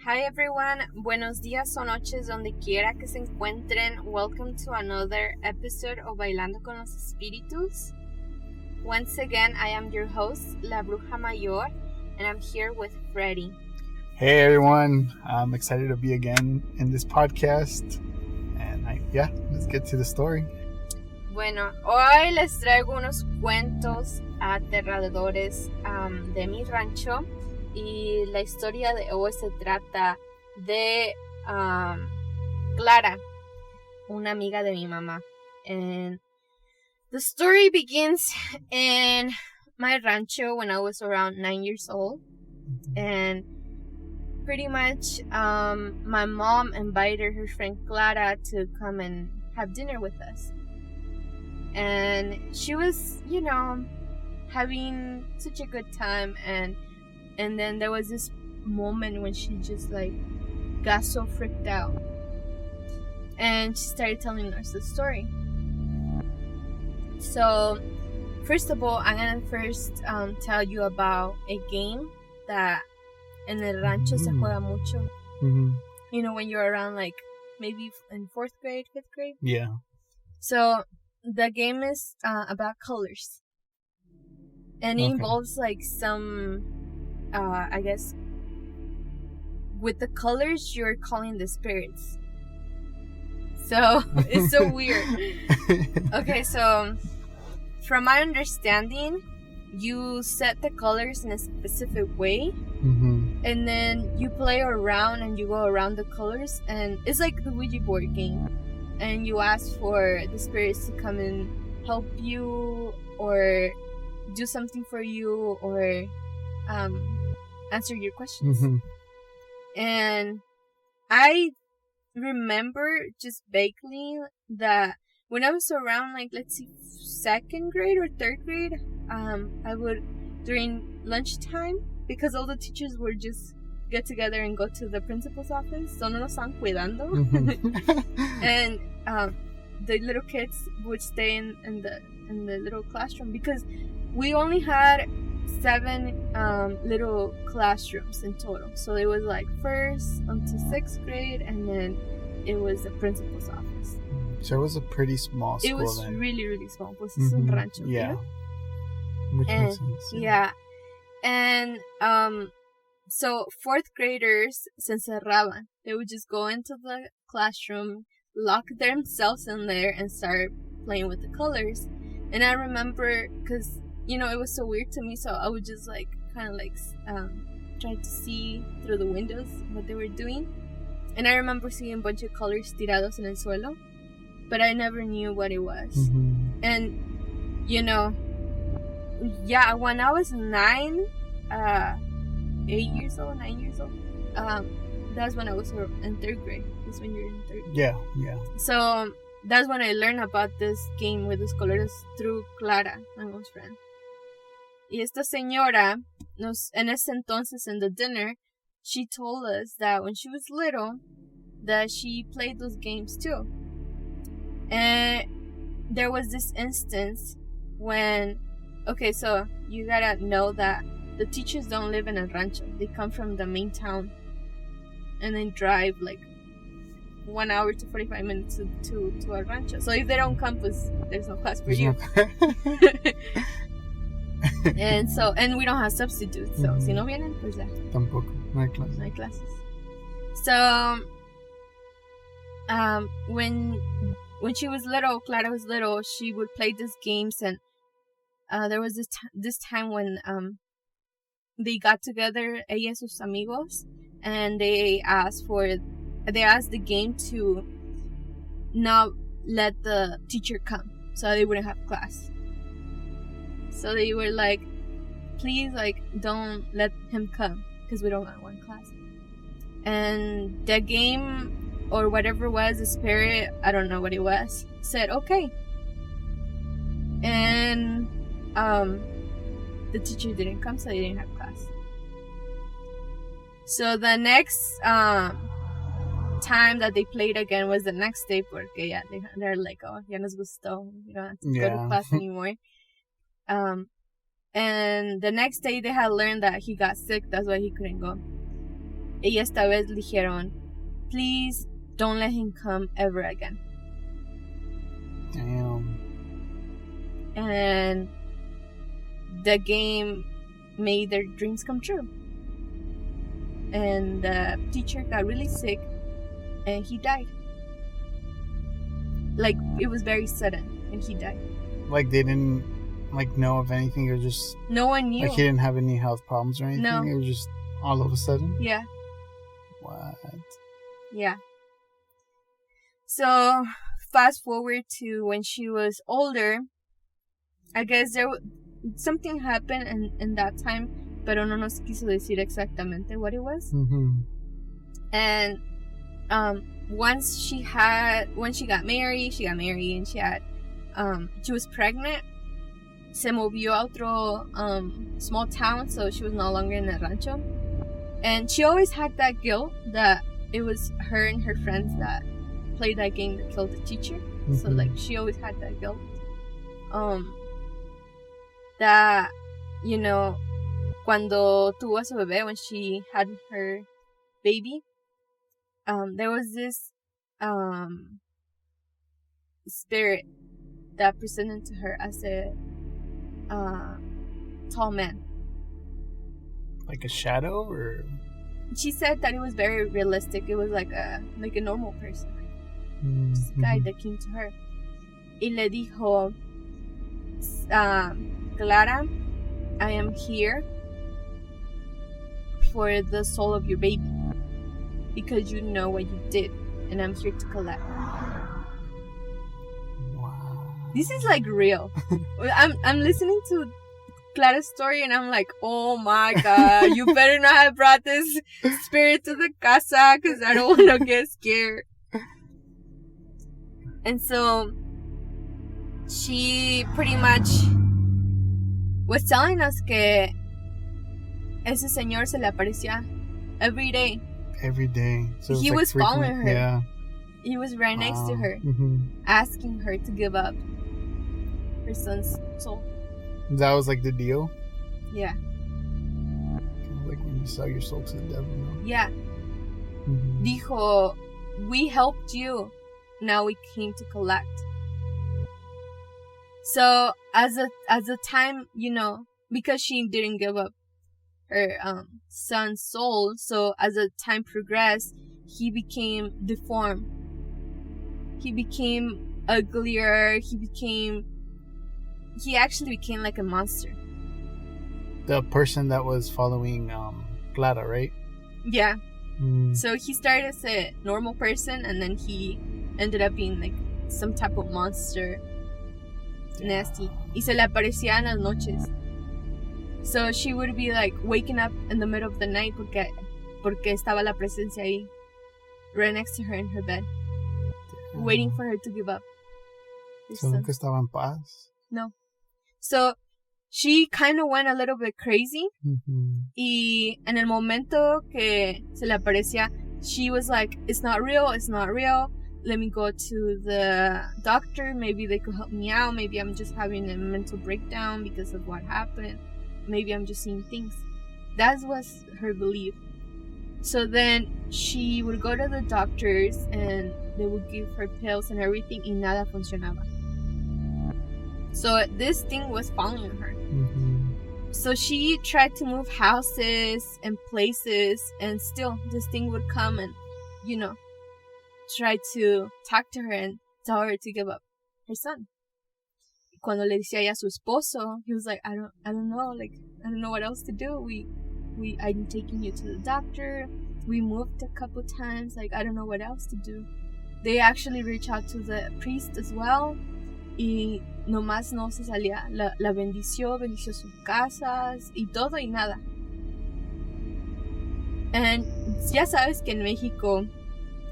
Hi everyone, buenos días o noches donde quiera que se encuentren. Welcome to another episode of Bailando con los Espíritus. Once again, I am your host, La Bruja Mayor, and I'm here with Freddy. Hey everyone, I'm excited to be again in this podcast. And let's get to the story. Bueno, hoy les traigo unos cuentos aterradores de mi rancho. Y la historia de hoy se trata de Clara, una amiga de mi mamá. And the story begins in my rancho when I was around 9 years old. And pretty much my mom invited her friend Clara to come and have dinner with us. And she was, having such a good time. And then there was this moment when she just got so freaked out. And she started telling us the story. So, first of all, I'm going to first tell you about a game that en el rancho se juega mucho. Mm-hmm. You know, when you're around maybe in 4th grade, 5th grade? Yeah. So, the game is about colors. And it involves some... I guess with the colors you're calling the spirits. So it's so weird. Okay, so from my understanding, you set the colors in a specific way, and then you play around and you go around the colors, and it's like the Ouija board game, and you ask for the spirits to come and help you or do something for you or answer your questions. And I remember just vaguely that when I was around 2nd grade or 3rd grade, I would, during lunchtime, because all the teachers would just get together and go to the principal's office, so no nos están cuidando. And the little kids would stay in the little classroom because we only had 7 little classrooms in total. So it was 1st until 6th grade, and then it was the principal's office. So it was a pretty small school. It was then. really, really small. Pues es un rancho. Yeah. Which makes sense. Yeah. And so 4th graders se encerraban. They would just go into the classroom, lock themselves in there, and start playing with the colors. And I remember, because it was so weird to me, so I would just try to see through the windows what they were doing. And I remember seeing a bunch of colors tirados en el suelo, but I never knew what it was. And when I was 9 years old, that's when I was in 3rd grade. That's when you're in 3rd grade. Yeah. So that's when I learned about this game with los colores through Clara, my mom's friend. Y esta señora, en ese entonces in the dinner, she told us that when she was little, that she played those games too. And there was this instance when, so you gotta know that the teachers don't live in a rancho. They come from the main town and then drive 1 hour to 45 minutes to a rancho. So if they don't come, pues, there's no class for you. And we don't have substitutes, so si no vienen, pues ya. Tampoco, no hay clases. No hay clases. So, when she was little, Clara was little, she would play these games, and there was this time when they got together, ella y sus amigos, and they asked the game to not let the teacher come, so they wouldn't have class. So they were please, don't let him come, because we don't want class. And the game, or whatever it was, the spirit, I don't know what it was, said, okay. And the teacher didn't come, so they didn't have class. So the next time that they played again was the next day, porque they're oh, ya nos gustó, we don't have to go to class anymore. And the next day they had learned that he got sick, that's why he couldn't go. Y esta vez le dijeron, please don't let him come ever again. Damn. And the game made their dreams come true. And the teacher got really sick and he died. Like, it was very sudden and he died. Like, they didn't know of anything, or just no one knew. Like, he didn't have any health problems or anything? No. It was just all of a sudden? Yeah. What? Yeah. So, fast forward to when she was older. I guess something happened in that time, pero no nos quiso decir exactamente what it was. Mm-hmm. And when she got married and she was pregnant. Se movió a otro small town, so she was no longer in the rancho. And she always had that guilt that it was her and her friends that played that game that killed the teacher. Mm-hmm. So, like, she always had that guilt. That, you know, cuando tuvo a su bebé, when she had her baby, there was this spirit that presented to her as a tall man. Like a shadow, or? She said that it was very realistic. It was like a normal person. Just a guy that came to her. Y le dijo, Clara, I am here for the soul of your baby. Because you know what you did. And I'm here to collect. Wow. This is like real. I'm listening to Clara's story and I'm like, oh my god, you better not have brought this spirit to the casa because I don't want to get scared. And so she pretty much was telling us que ese señor se le aparecía every day. Every day. So he was following her. Yeah. He was right next to her, asking her to give up her son's soul. That was like the deal? Yeah. Like when you sell your soul to the devil, no? Yeah. Dijo, we helped you. Now we came to collect. So as a time, you know, because she didn't give up her son's soul, so as the time progressed, he became deformed. He became uglier. He actually became like a monster. The person that was following Clara, right? Yeah. So he started as a normal person, and then he ended up being like some type of monster. Nasty. Y se le aparecía en las noches. So she would be like waking up in the middle of the night porque estaba la presencia ahí, right next to her in her bed, waiting for her to give up. So nunca estaba en paz? No. So she kind of went a little bit crazy. Y en el momento que se le aparecía, she was like, it's not real. Let me go to the doctor. Maybe they could help me out. Maybe I'm just having a mental breakdown because of what happened. Maybe I'm just seeing things. That was her belief. So then she would go to the doctors and they would give her pills and everything, y nada funcionaba. So this thing was following her. So she tried to move houses and places, and still this thing would come and, you know, try to talk to her and tell her to give up her son. Cuando le decía ya a su esposo, he was like, I don't know, like, I don't know what else to do. I'm taking you to the doctor. We moved a couple times, like, I don't know what else to do. They actually reached out to the priest as well, y nomás no se salía. La bendició sus casas, y todo y nada. And ya sabes que en México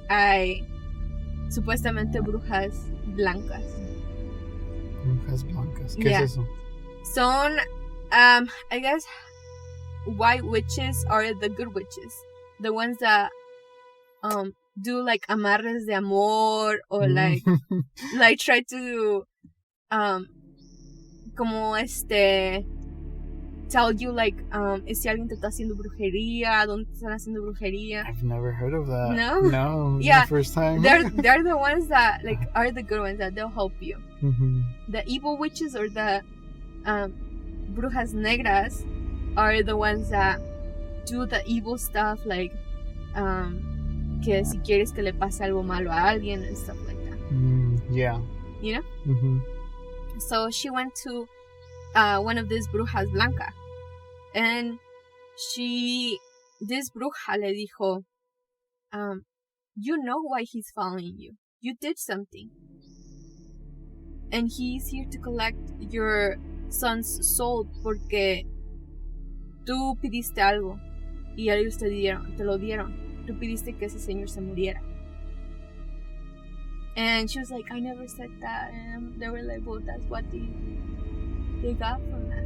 hay supuestamente brujas blancas. Brujas blancas. ¿Qué es eso? Son, I guess, white witches are the good witches. The ones that do like amarres de amor, or like try to como tell you like si alguien te está haciendo brujería, dónde te están haciendo brujería. I've never heard of that. No, yeah, the first time. they're the ones that like are the good ones, that they'll help you. The evil witches or the brujas negras are the ones that do the evil stuff, like que si quieres que le pase algo malo a alguien and stuff like that. Yeah, you know. So she went to one of these brujas blanca, and this bruja le dijo, you know why he's following you. You did something, and he's here to collect your son's soul porque tú pidiste algo y ellos te lo dieron. Tú pidiste que ese señor se muriera. And she was like, I never said that. And they were like, well, that's what they got from that.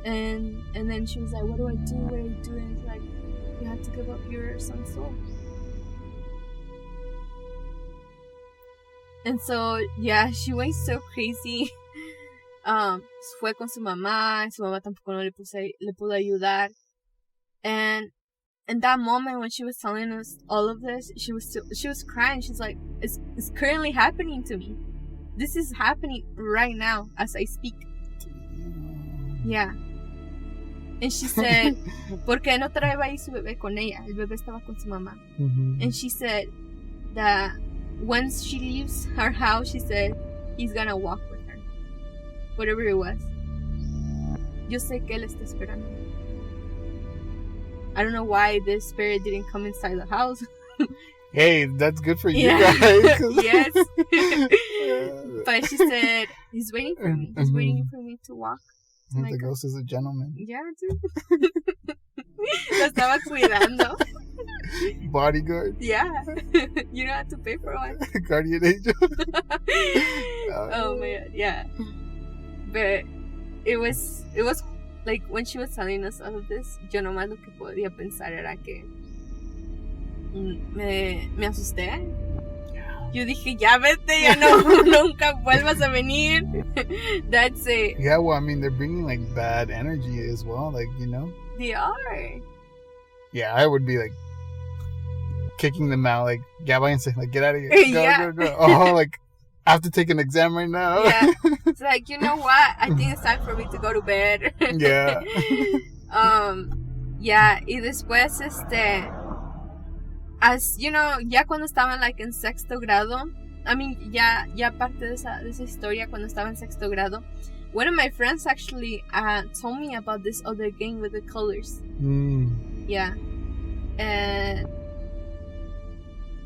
And then she was like, what do I do? And it's like, you have to give up your son's soul. And so, yeah, she went so crazy. Fue con su mamá tampoco no le pudo ayudar. And in that moment when she was telling us all of this, she was crying. She's like, it's currently happening to me. This is happening right now as I speak. Yeah. And she said, ¿por qué no trae ahí su bebé con ella? El bebé estaba con su mamá. And she said that once she leaves her house, she said, he's gonna walk with her. Whatever it was. Yo sé que él está esperando. I don't know why this spirit didn't come inside the house. Hey, that's good for you guys. Yes. Yeah. But she said, he's waiting for me. He's waiting for me to walk. The ghost is a gentleman. Yeah, dude. Lo estaba cuidando. Bodyguard. Yeah. You don't have to pay for one. Guardian angel. Oh man, yeah. But it was like when she was telling us all of this, yo nomás lo que podía pensar era que me asusté. Yo dije, ya vete, ya no, nunca vuelvas a venir. That's it. Yeah, well, I mean, they're bringing like bad energy as well, like, you know. They are. Yeah, I would be like kicking them out, like, ya váyanse, like, get out of here. Go. Oh, like, I have to take an exam right now. Yeah. It's like, you know what? I think it's time for me to go to bed. Yeah. Yeah, y después, as, you know, ya cuando estaban, like, en sexto grado, I mean, ya parte de esa historia, cuando estaba en sexto grado, one of my friends actually told me about this other game with the colors. Yeah. And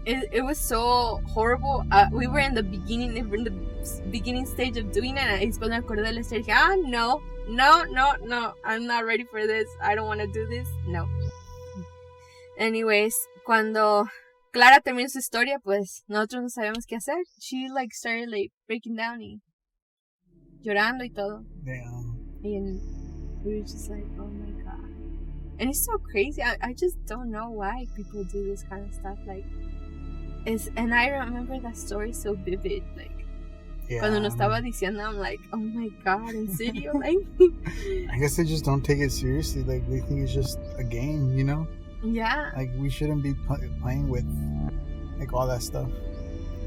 it was so horrible. We were in the beginning stage of doing it, and después me acordé de la historia. Dije, no, I'm not ready for this. I don't want to do this. No. Anyways, cuando Clara terminó su historia, pues nosotros no sabíamos qué hacer. She like started like breaking down y llorando y todo. Damn. And we were just like, oh my god. And it's so crazy. I just don't know why people do this kind of stuff. Like, and I remember that story so vivid. Like, cuando nos estaba diciendo, I'm like, oh my god, en serio? Like, I guess they just don't take it seriously. Like, they think it's just a game, you know? Yeah. Like, we shouldn't be playing with, like, all that stuff.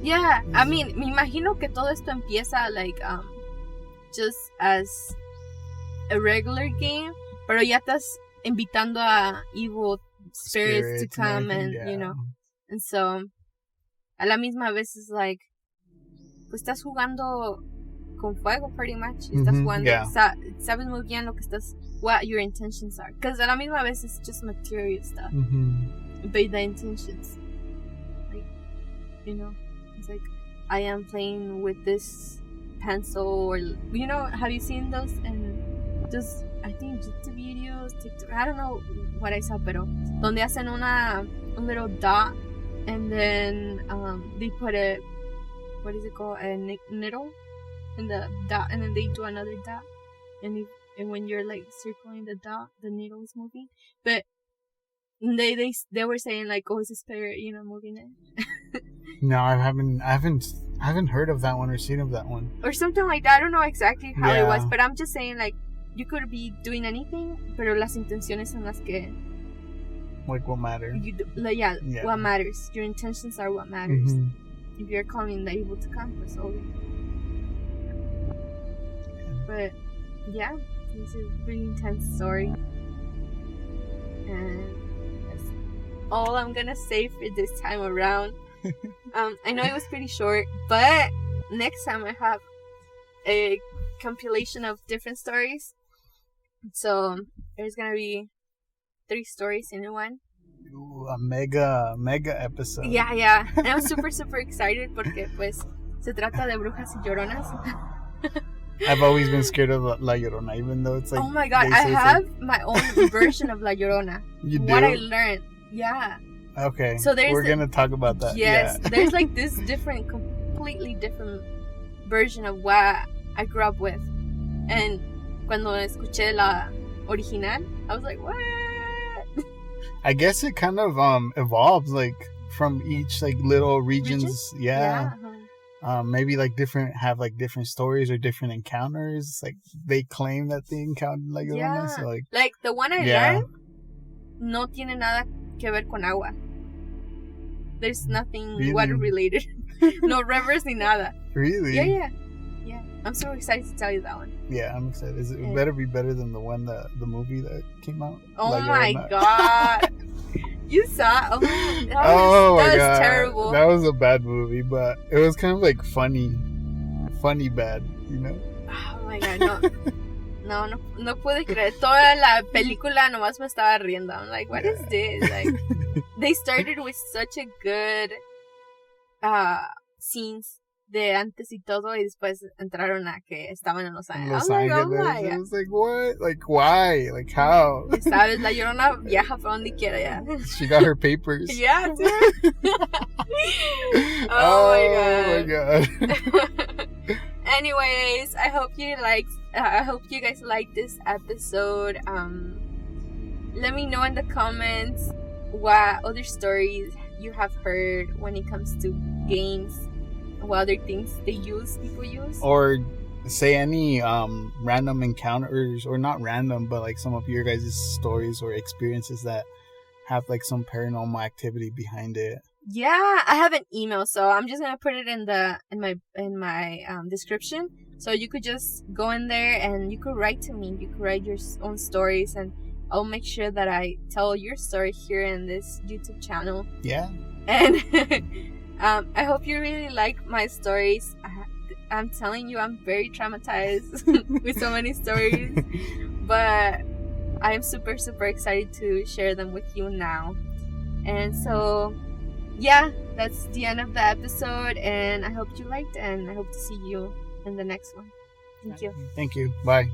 Yeah. I mean, me imagino que todo esto empieza, like, just as a regular game, pero ya estás invitando a evil spirits to come and you know. And so, a la misma vez es like, pues estás jugando con fuego pretty much. Estás jugando, sabes muy bien lo que estás, what your intentions are. Because a la misma vez it's just material stuff. But the intentions, like, you know, it's like, I am playing with this pencil, or, you know, have you seen those? And just, I think, YouTube videos, TikTok, I don't know what I saw, pero donde hacen un little dot, and then they put a, what is it called, a needle in the dot, and then they do another dot, and when you're like circling the dot, the needle is moving. But they were saying like, oh, it's a spirit, you know, moving it. No, I haven't heard of that one or seen of that one or something like that. I don't know exactly how it was, but I'm just saying, like, you could be doing anything, pero las intenciones son las que like what matters. What matters. Your intentions are what matters. Mm-hmm. If you're calling the evil to come, pues obvio. But yeah, it's a really intense story, and that's all I'm gonna say for this time around. I know it was pretty short, but next time I have a compilation of different stories. So there's gonna be 3 stories in one. Ooh, a mega episode. Yeah. And I'm super excited porque pues se trata de brujas y lloronas. I've always been scared of La Llorona, even though it's like... Oh my god, I have my own version of La Llorona. You do? What I learned. Yeah. Okay. So we're gonna talk about that. Yes. Yeah. There's like this completely different version of what I grew up with. And cuando escuché la original, I was like, what? I guess it kind of evolves like from each like little regions. Yeah. Maybe like different stories or different encounters. Like they claim that they encountered La Llorona. Yeah. So like the one I learned no tiene nada que ver con agua. There's nothing really? Water related. No rivers ni nada. Really? Yeah. I'm so excited to tell you that one. Yeah, I'm excited. It better be better than the movie that came out. Oh my god. You saw? Oh, that was terrible. That was a bad movie, but it was kind of like funny bad, you know? Oh my god, no pude creer. Toda la película nomás me estaba riendo. I'm like, what is this? Like, they started with such a good scenes de antes y todo, y después entraron a que estaban en Los Ángeles. I was like, what? Like, why? Like, how? ¿Sabes? La Llorona viaja por donde quiera ya. She got her papers. Yeah, dude. Oh my god. Anyways, I hope you guys liked this episode. Let me know in the comments what other stories you have heard when it comes to games. What other things people use, or say any random encounters, or not random, but like some of your guys' stories or experiences that have like some paranormal activity behind it. Yeah, I have an email, so I'm just gonna put it in my description, so you could just go in there and you could write to me. You could write your own stories, and I'll make sure that I tell your story here in this YouTube channel. Yeah. And I hope you really like my stories. I'm telling you, I'm very traumatized with so many stories, but I'm super excited to share them with you now. And so, yeah, that's the end of the episode, and I hope you liked, and I hope to see you in the next one. Thank you. Thank you. Bye.